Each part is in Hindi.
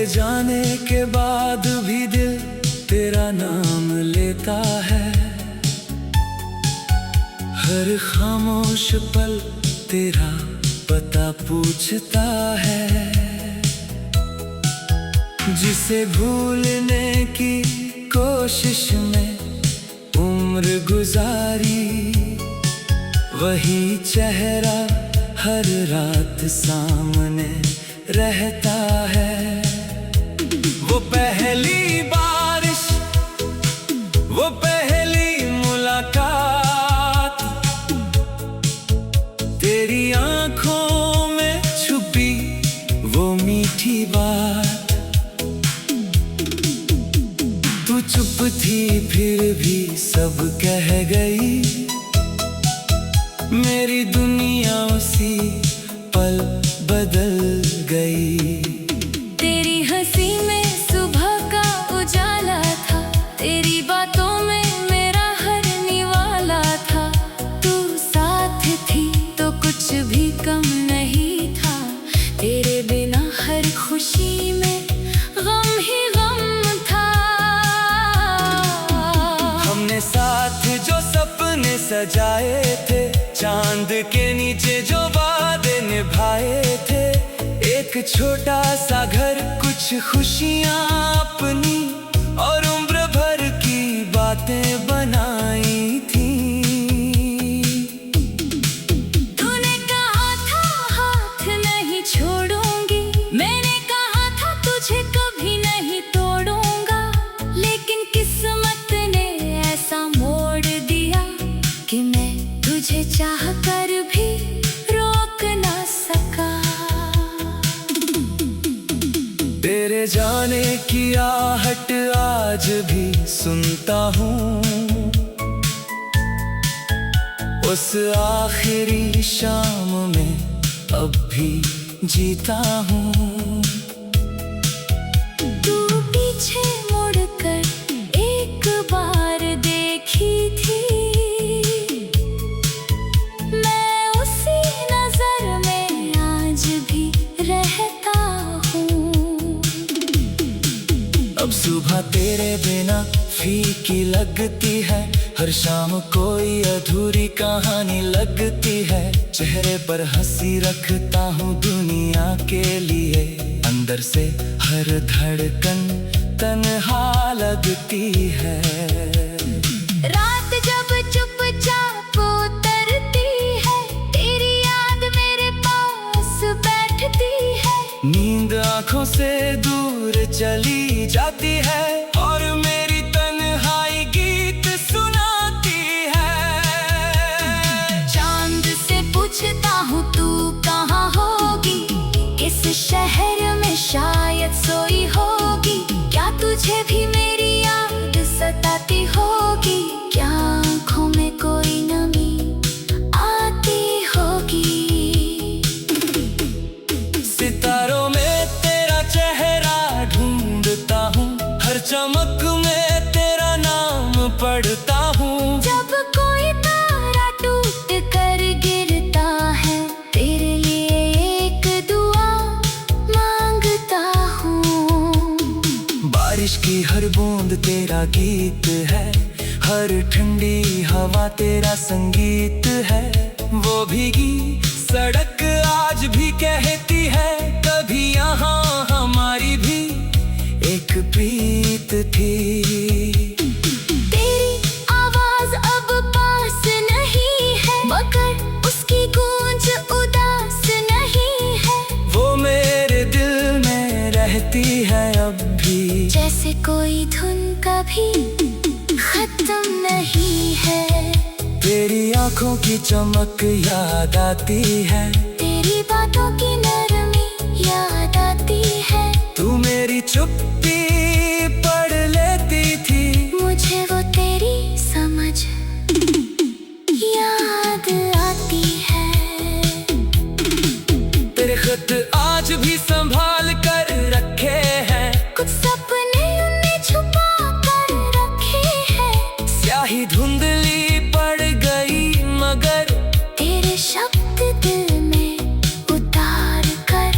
तेरे जाने के बाद भी दिल तेरा नाम लेता है। हर खामोश पल तेरा पता पूछता है। जिसे भूलने की कोशिश में उम्र गुजारी, वही चेहरा हर रात सामने रहता है। वो पहली बारिश, वो पहली मुलाकात, तेरी आंखों में छुपी वो मीठी बात। तू चुप थी फिर भी सब कह गई, मेरी दुनिया उसी पल बदल गई। तेरी हंसी में सुबह का उजाला था, तेरी बातों में मेरा हर निवाला था। तू साथ थी तो कुछ भी कम नहीं था, तेरे बिना हर खुशी में गम ही गम था। हमने साथ जो सपने सजाए थे, चांद के नीचे जो वादे निभाए थे, एक छोटा सा घर, कुछ खुशियां अपनी और उम्र भर की बातें बनाई थी। तूने कहा था हाथ नहीं छोड़ूंगी, मैंने कहा था तुझे कभी नहीं तोड़ूंगा। लेकिन किस्मत ने ऐसा मोड़ दिया कि मैं तुझे चाह कर भी रोक ना सका। तेरे जाने की आहट आज भी सुनता हूँ, उस आखिरी शाम में अब भी जीता हूँ। तू पीछे मुड़कर एक बार देखी थी, मैं उसी नजर में आज भी रहता हूँ। अब सुबह तेरे बिना फीकी लगती है, हर शाम कोई अधूरी कहानी लगती है। चेहरे पर हंसी रखता हूँ दुनिया के लिए, अंदर से हर धड़कन तन्हा लगती है। रात जब चुपचाप उतरती है, तेरी याद मेरे पास बैठती है। नींद आंखों से दूर चली जाती है और मेरी तन्हाई गीत सुनाती है। चांद से पूछता हूँ तू कहाँ होगी, किस शहर में शायद सोई होगी। क्या तुझे भी मेरी याद सताती होगी, क्या आँखों में कोई नमी आती होगी। सितारों में तेरा चेहरा ढूंढता हूँ, हर चमक में तेरा नाम पढ़ता हूँ। जब कोई तारा टूट कर गिरता है, तेरे लिए एक दुआ मांगता हूँ। बारिश की हर बूंद तेरा गीत है, हर ठंडी हवा तेरा संगीत है। वो भीगी सड़क आज भी कहती है, कभी यहाँ हमारी भी एक प्रीत थी। तेरी आवाज अब पास नहीं है, मगर उसकी गूंज उदास नहीं है। वो मेरे दिल में रहती है अब भी, जैसे कोई धुन कभी खत्म नहीं है। तेरी आंखों की चमक याद आती है, तेरी बातों की नरमी याद आती है। तू मेरी चुप्पी पढ़ लेती थी, मुझे वो तेरी समझ याद आती है। तेरे खत आज भी संभाल कर रखे हैं, कुछ सपने उनने छुपा कर रखे हैं। स्याही धुंधली पड़ गई मगर तेरे शब्द दिल में उतार कर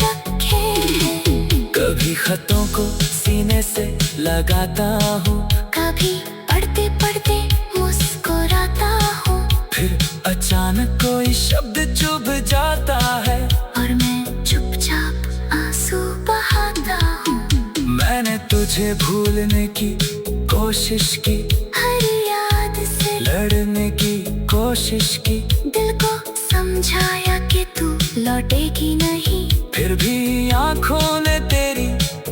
रखे हैं। कभी खतों को सीने से लगाता हूँ, कभी पढ़ते पढ़ते मुस्कुराता हूँ, फिर अचानक कोई शब्द चुभ जाता है और मैं चुपचाप आंसू बहाता हूँ। मैंने तुझे भूलने की कोशिश की, हर याद से लड़ने की कोशिश की, दिल को समझाया कि तू लौटेगी नहीं, फिर भी आंखों ने तेरी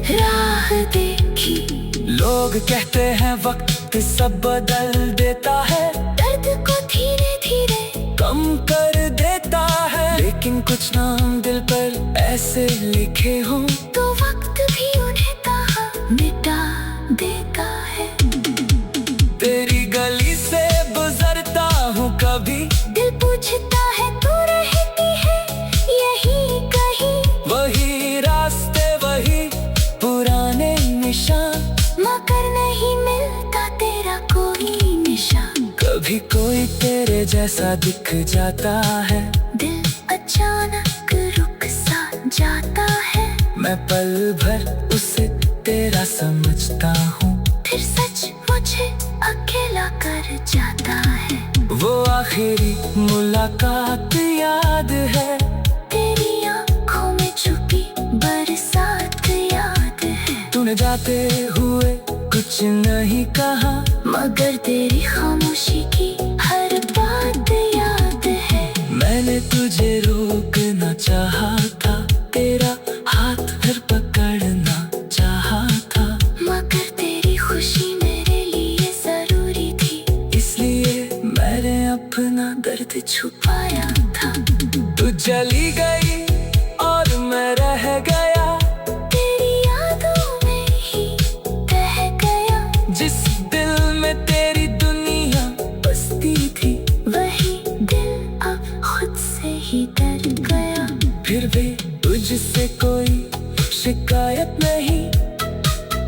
राह देखी। लोग कहते हैं वक्त सब बदल देता है, दर्द को धीरे धीरे कम कर देता है, लेकिन कुछ नाम दिल पर ऐसे लिखे हों तो वक्त भी उन्हें कहा मिटा देता है। तेरी गली से गुजरता हूँ कभी, दिल पूछता है तू रहती है यही कहीं, वही रास्ते वही पुराने निशान, मगर नहीं मिलता तेरा कोई निशान। कभी कोई तेरे जैसा दिख जाता है, दिल अचानक रुक सा जाता है, मैं पल भर उसे तेरा समझता हूँ, फिर सच मुझे अकेला कर जाता है। वो आखिरी मुलाकात याद है, तेरी आंखों में छुपी बरसात याद है, तूने जाते हुए कुछ नहीं कहा, मगर तेरी खामोशी की हर बात याद है। मैंने तुझे रोकना चाहा था, तेरा हाथ फिर पकड़ना चाहा था, मगर तेरी खुशी मेरे लिए जरूरी थी, इसलिए मैंने अपना दर्द छुपाया था। तू चली गई और मैं रह गया, तेरी यादों में ही रह गया, जिस दिल में तेरी दुनिया बसती थी, वही दिल अब खुद से ही डर गया। फिर भी तुझसे कोई शिकायत नहीं,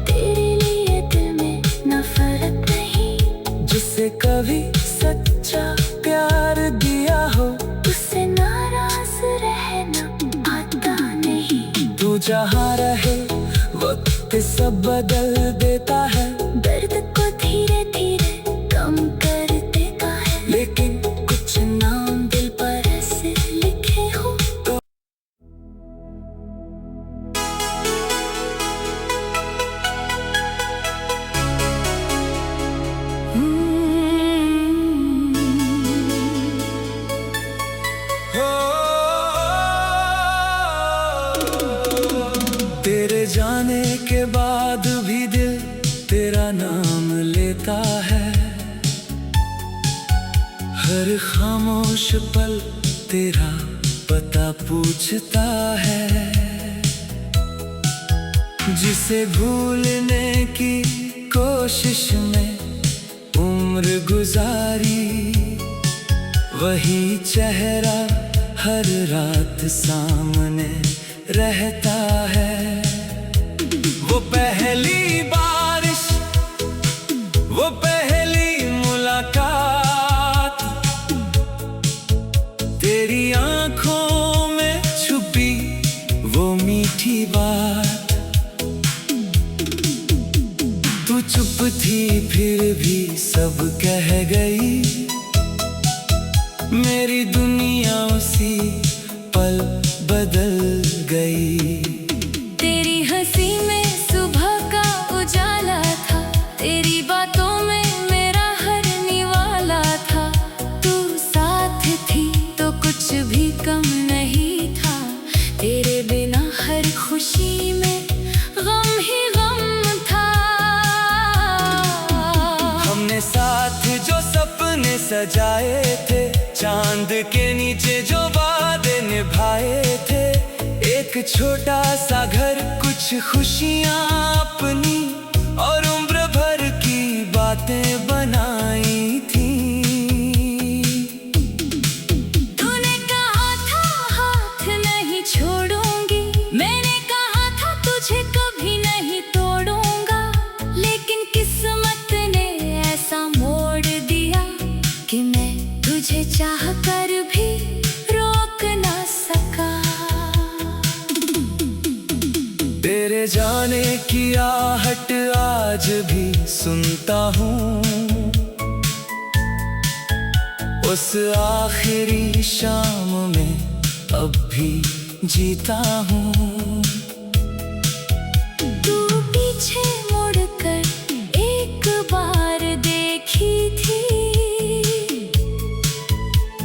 तेरे लिए दिल में नफरत नहीं, जिससे कभी सच्चा प्यार दिया हो, उससे नाराज रहना आता नहीं। तू जहाँ रहे वक्त सब बदल देता है, दर्द को धीरे धीरे कम कर देता है, लेकिन कुछ नाम दिल पर ऐसे लिखे हो तेरे जाने के बाद भी दिल तेरा नाम लेता है, हर खामोश पल तेरा पता पूछता है, जिसे भूलने की कोशिश में उम्र गुजारी, वही चेहरा हर रात सामने रहता है। वो पहली बारिश, वो पहली मुलाकात, तेरी आंखों में छुपी वो मीठी बात, तू चुप थी फिर भी सब कह गई, मेरी दुनिया उसी पल बदल गई। तेरी हंसी में सुबह का उजाला था, तेरी बातों में मेरा हर निवाला था, तू साथ थी तो कुछ भी कम नहीं था, तेरे बिना हर खुशी में गम ही गम था। हमने साथ जो सपने सजाए थे, चांद के नीचे जो वादे निभाए थे, एक छोटा सा घर, कुछ खुशियाँ अपनी और उम्र भर की बातें बनाई थी। तूने कहा था हाथ नहीं छोड़ूंगी, मैंने कहा था तुझे कभी नहीं तोड़ूंगा, लेकिन किस्मत ने ऐसा मोड़ दिया कि मैं तुझे चाह कर भी रोक ना सका। तेरे जाने की आहट आज भी सुनता हूँ। उस आखिरी शाम में अब भी जीता हूँ। तू पीछे मुड़कर एक बार देखी थी,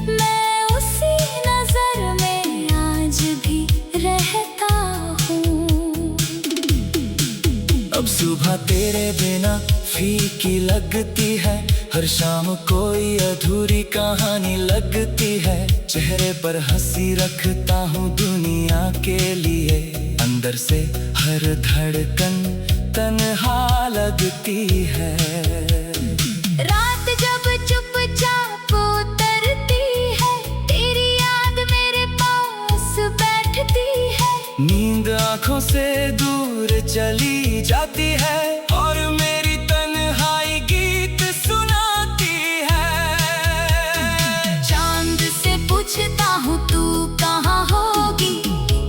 मैं उसी नजर में आज भी रहता हूँ। अब सुबह तेरे बिना फीकी लगती है, हर शाम कोई अधूरी कहानी लगती है। चेहरे पर हंसी रखता हूँ दुनिया के लिए, अंदर से हर धड़कन तन्हा लगती है। रात जब चुपचाप उतरती है, तेरी याद मेरे पास बैठती है। नींद आँखों से दूर चली जाती है और मेरी तन्हाई गीत सुनाती है। चांद से पूछता हूँ तू कहाँ होगी,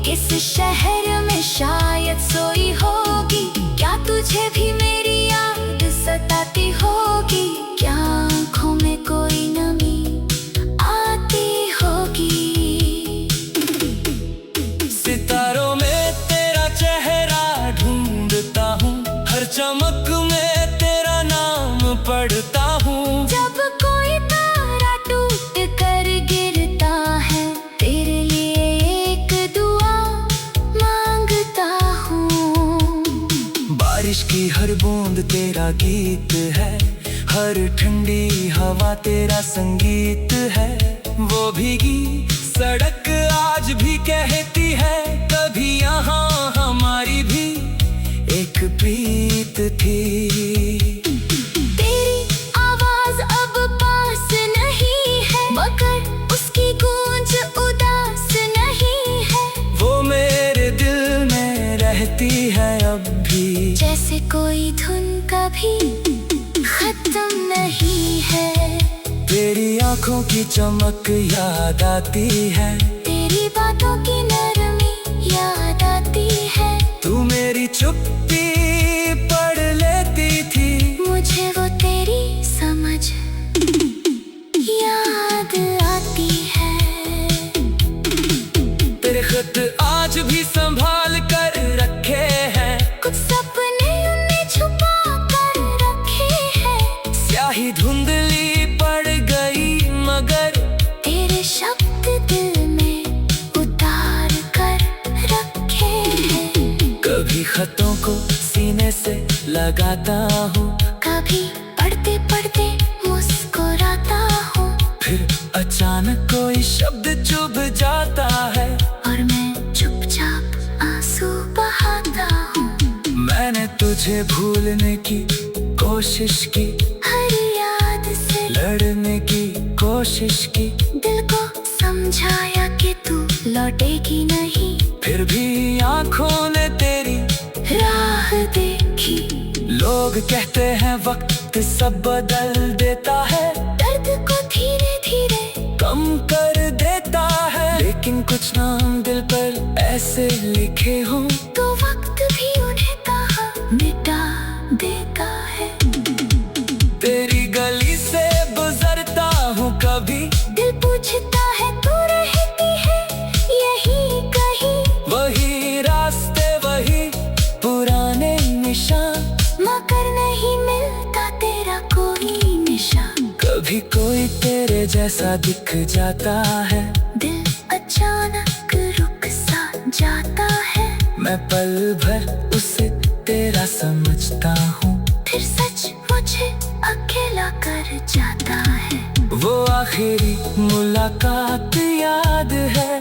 किस शहर में शायद सोई होगी। क्या तुझे भी मेरी याद सताती होगी, क्या आँखों में कोई नमी आती होगी। सितारों में तेरा चेहरा ढूंढता हूँ, हर चमक में तेरा नाम पढ़ता हूँ। जब कोई तारा टूट कर गिरता है, तेरे लिए एक दुआ मांगता हूँ। बारिश की हर बूंद तेरा गीत है, हर ठंडी हवा तेरा संगीत है। वो भीगी सड़क आज भी कहती है, कभी यहाँ हमारी भी एक प्रीत थी। तेरी आवाज अब पास नहीं है, मगर उसकी गूंज उदास नहीं है। वो मेरे दिल में रहती है अब भी, जैसे कोई धुन कभी खत्म नहीं है। तेरी आंखों की चमक याद आती है, तेरी बातों की नरमी याद आती है। तू मेरी चुप्पी पढ़ लेती थी, मुझे वो तेरी समझ याद आती है। तेरे खत आज भी संभाल कर रखे हैं, कुछ सपने उनने छुपा कर रखे हैं। स्याही धुंधली पड़ गई मगर तेरे शब्द दिल में उतार कर रखे हैं। कभी खतों को सीने से लगाता हूँ, कभी पढ़ते पढ़ते मुस्कुराता हूँ, फिर अचानक कोई शब्द चुभ जाता है और मैं चुपचाप आंसू बहाता हूँ। मैंने तुझे भूलने की कोशिश की, हर याद से लड़ने की कोशिश की, दिल को समझाया कि तू लौटेगी नहीं। फिर भी आंखों ने तेरी राह देखी, लोग कहते हैं वक्त सब बदल देता है, दर्द को धीरे धीरे कम कर देता है। लेकिन कुछ नाम दिल पर ऐसे लिखे हों, तो वक्त भी उन्हें कहाँ मिटा देता है। तेरी गली से गुजरता हूँ कभी, दिल पूछता है तू रहती है यही कहीं। वही रास्ते वही पुराने निशान, मगर नहीं मिलता तेरा कोई निशान। कभी कोई तेरे जैसा दिख जाता है, दिल अचानक रुक सा जाता है। मैं पल भर उसे तेरा समझता हूँ, फिर सच मुझे अकेला कर जाता है। वो आखिरी मुलाकात याद है,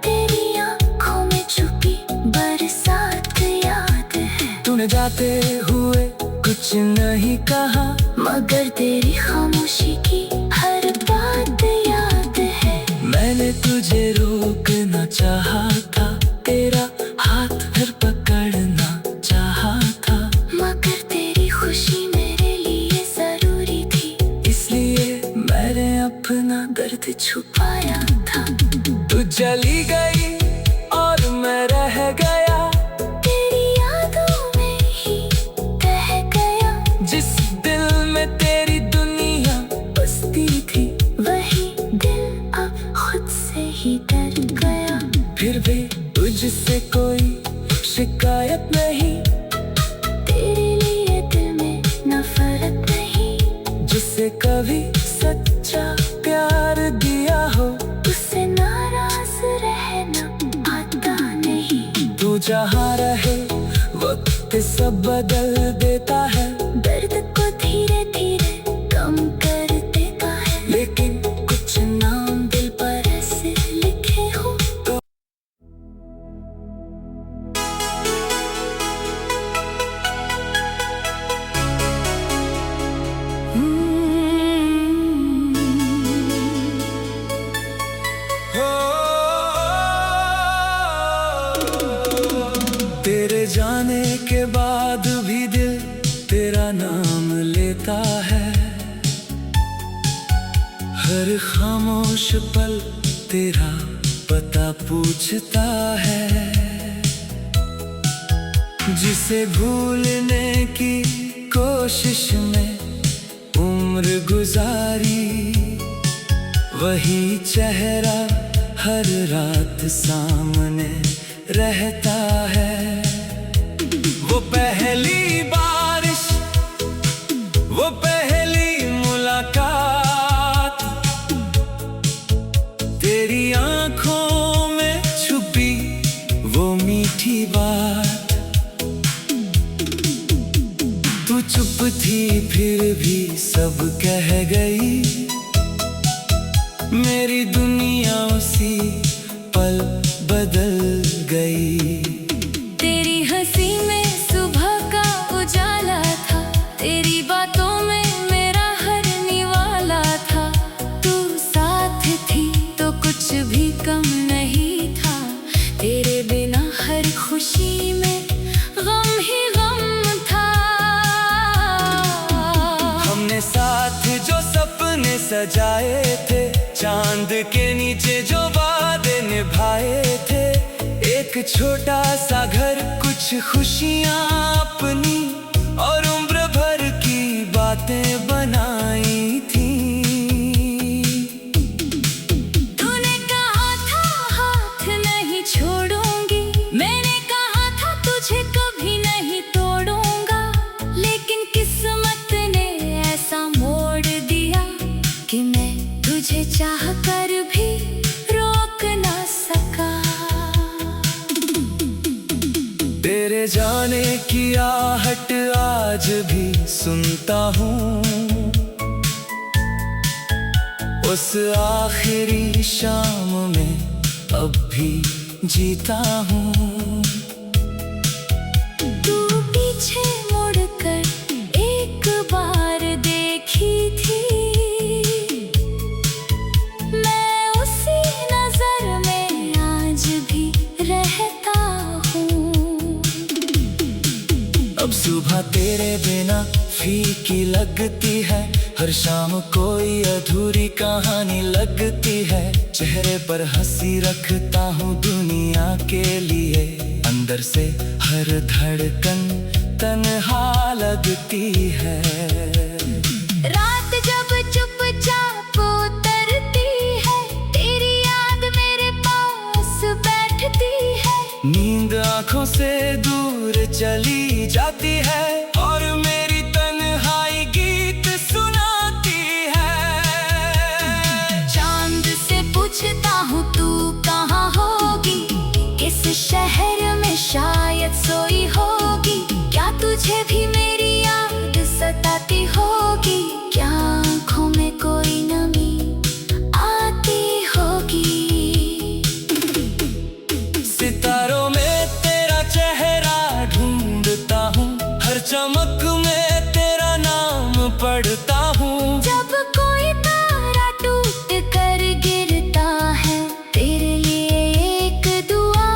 तेरी आंखों में छुपी बरसात याद है। तूने जाते हुए कुछ नहीं कहा, मगर तेरी खामोशी की हर बात याद है। मैंने तुझे रोकना चाहा था, तेरा हाथ फिर पकड़ना चाहा था, मगर तेरी खुशी मेरे लिए जरूरी थी, इसलिए मैंने अपना दर्द छुपाया था। तू चली गई और मैं रह गया, तेरी याद तुझसे कोई शिकायत नहीं, तेरे लिए दिल में नफरत नहीं। जिसे कभी सच्चा प्यार दिया हो, उससे नाराज रहना आता नहीं। तू जहाँ रहे वक्त सब बदल देता है, दर्द को धीरे धीरे कम कर देता है। लेकिन कुछ नाम दिल पर ऐसे लिखे हो। तेरे जाने के बाद भी दिल तेरा नाम लेता है, हर खामोश पल तेरा पता पूछता है। जिसे भूलने की कोशिश में उम्र गुजारी, वही चेहरा हर रात सामने रहता है। वो पहली बारिश, वो पहली मुलाकात, तेरी आंखों में छुपी वो मीठी बात। तू चुप थी फिर भी सब कह गई, मेरी दुनिया उसी पल बदल गई। तेरी हंसी में सुबह का उजाला था, तेरी बातों में मेरा हर निवाला था। तू साथ थी तो कुछ भी कम नहीं था, तेरे बिना हर खुशी में गम ही गम था। हमने साथ जो सपने सजाए थे, चांद के नीचे जो वादे निभाए थे, एक छोटा सा घर, कुछ खुशियां अपनी और उम्र भर की बातें बनाई थी। तूने कहा था हाथ नहीं छोड़ूंगी, मैंने कहा था तुझे कभी नहीं तोड़ूंगा। लेकिन किस्मत ने ऐसा मोड़ दिया कि मैं तुझे चाह कर भी रोक ना सका। तेरे जाने की आहट आज भी सुनता हूँ, उस आखिरी शाम में अब भी जीता हूँ। तू पीछे मुड़कर एक बार देखी थी, मैं उसी नजर में आज भी रहता हूँ। अब सुबह तेरे बिना फीकी लगती है, हर शाम कोई अधूरी कहानी लगती है। चेहरे पर हंसी रखता हूँ दुनिया के लिए, अंदर से हर धड़कन तन्हा लगती है। रात जब चुपचाप उतरती है, तेरी याद मेरे पास बैठती है। नींद आंखों से दूर चली जाती है, और मेरी तन्हाई गीत सुनाती है। चांद से पूछता हूँ तू कहाँ होगी, किस शहर में शायद सोई होगी। क्या तुझे भी मेरी याद सताती होगी, क्या आँखों में कोई नमी आती होगी। सितारों में तेरा चेहरा ढूंढता हूँ, हर चमक में तेरा नाम पढ़ता हूँ। जब कोई तारा टूट कर गिरता है, तेरे लिए एक दुआ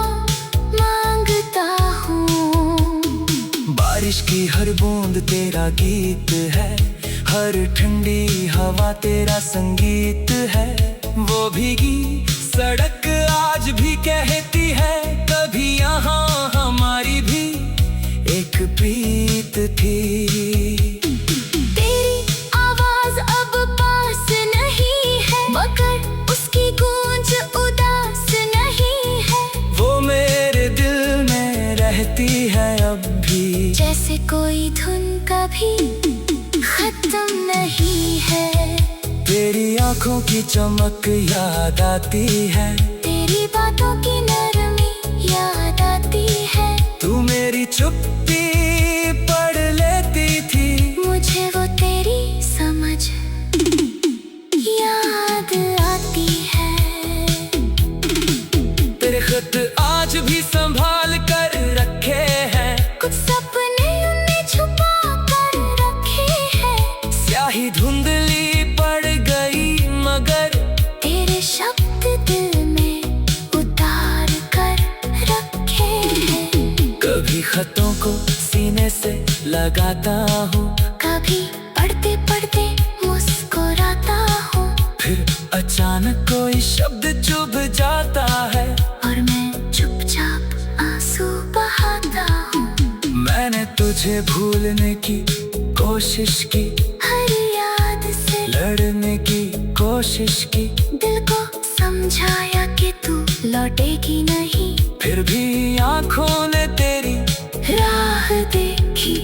मांगता हूँ। बारिश की हर बूंद तेरा गीत है, हर ठंडी हवा तेरा संगीत है। वो भीगी सड़क आज भी कहती है, कभी यहाँ हमारी भी एक प्रीत थी। तेरी आवाज अब पास नहीं है, मगर उसकी गूंज उदास नहीं है। वो मेरे रहती है अब भी। जैसे कोई धुन कभी खत्म नहीं है। तेरी आंखों की चमक याद आती है, तेरी बातों की नरमी याद आती है। तू मेरी चुप्पी पढ़ लेती थी, मुझे वो तेरी समझ याद आती है। तेरे खत आज भी संभाल कर रखे हैं, कुछ सपने उनने छुपा कर रखे हैं। स्याही धुंधली पड़ गई मगर तेरे शब्द दिल में उतार कर रखे हैं। कभी खतों को सीने से लगाता हूँ, कभी पढ़ते पढ़ते मुस्कुराता हूँ। फिर अचानक कोई शब्द चुभ जाता है और मैं चुपचाप आंसू बहाता हूँ। मैंने तुझे भूलने की कोशिश की, हर याद से लड़ने की कोशिश की, दिल को समझाया कि तू लौटेगी नहीं। फिर भी आंखों ने तेरी राह देखी।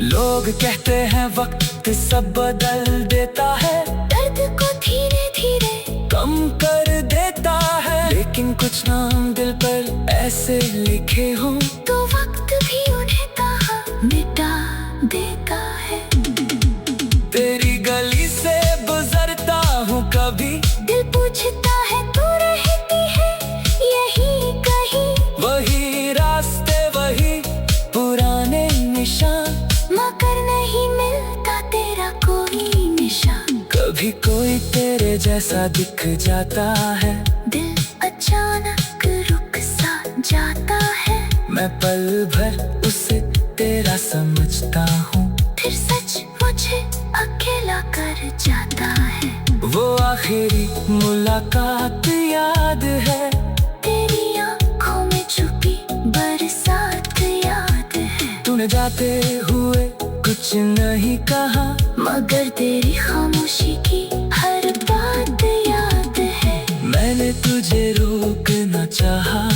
लोग कहते हैं वक्त सब बदल देता है, दर्द को धीरे धीरे कम कर देता है, लेकिन कुछ नाम दिल पर ऐसे लिखे हों तो वक्त भी उन्हें कहाँ मिटा देता है। तेरी गली से गुजरता हूँ कभी, दिल पूछता है तू रहती है यही कहीं। वही रास्ते वही पुराने निशान, मगर नहीं मिलता तेरा कोई निशान। कभी कोई तेरे जैसा दिख जाता है, दिल अचानक रुक सा जाता है। मैं पल भर उसे तेरा समझता हूँ, फिर सच मुझे अकेला कर जाता है। वो आखिरी मुलाकात याद है, तेरी आंखों में छुपी बरसात याद है। तूने जाते हुए कुछ नहीं कहा, मगर तेरी खामोशी की हर बात याद है। मैंने तुझे रोकना चाहा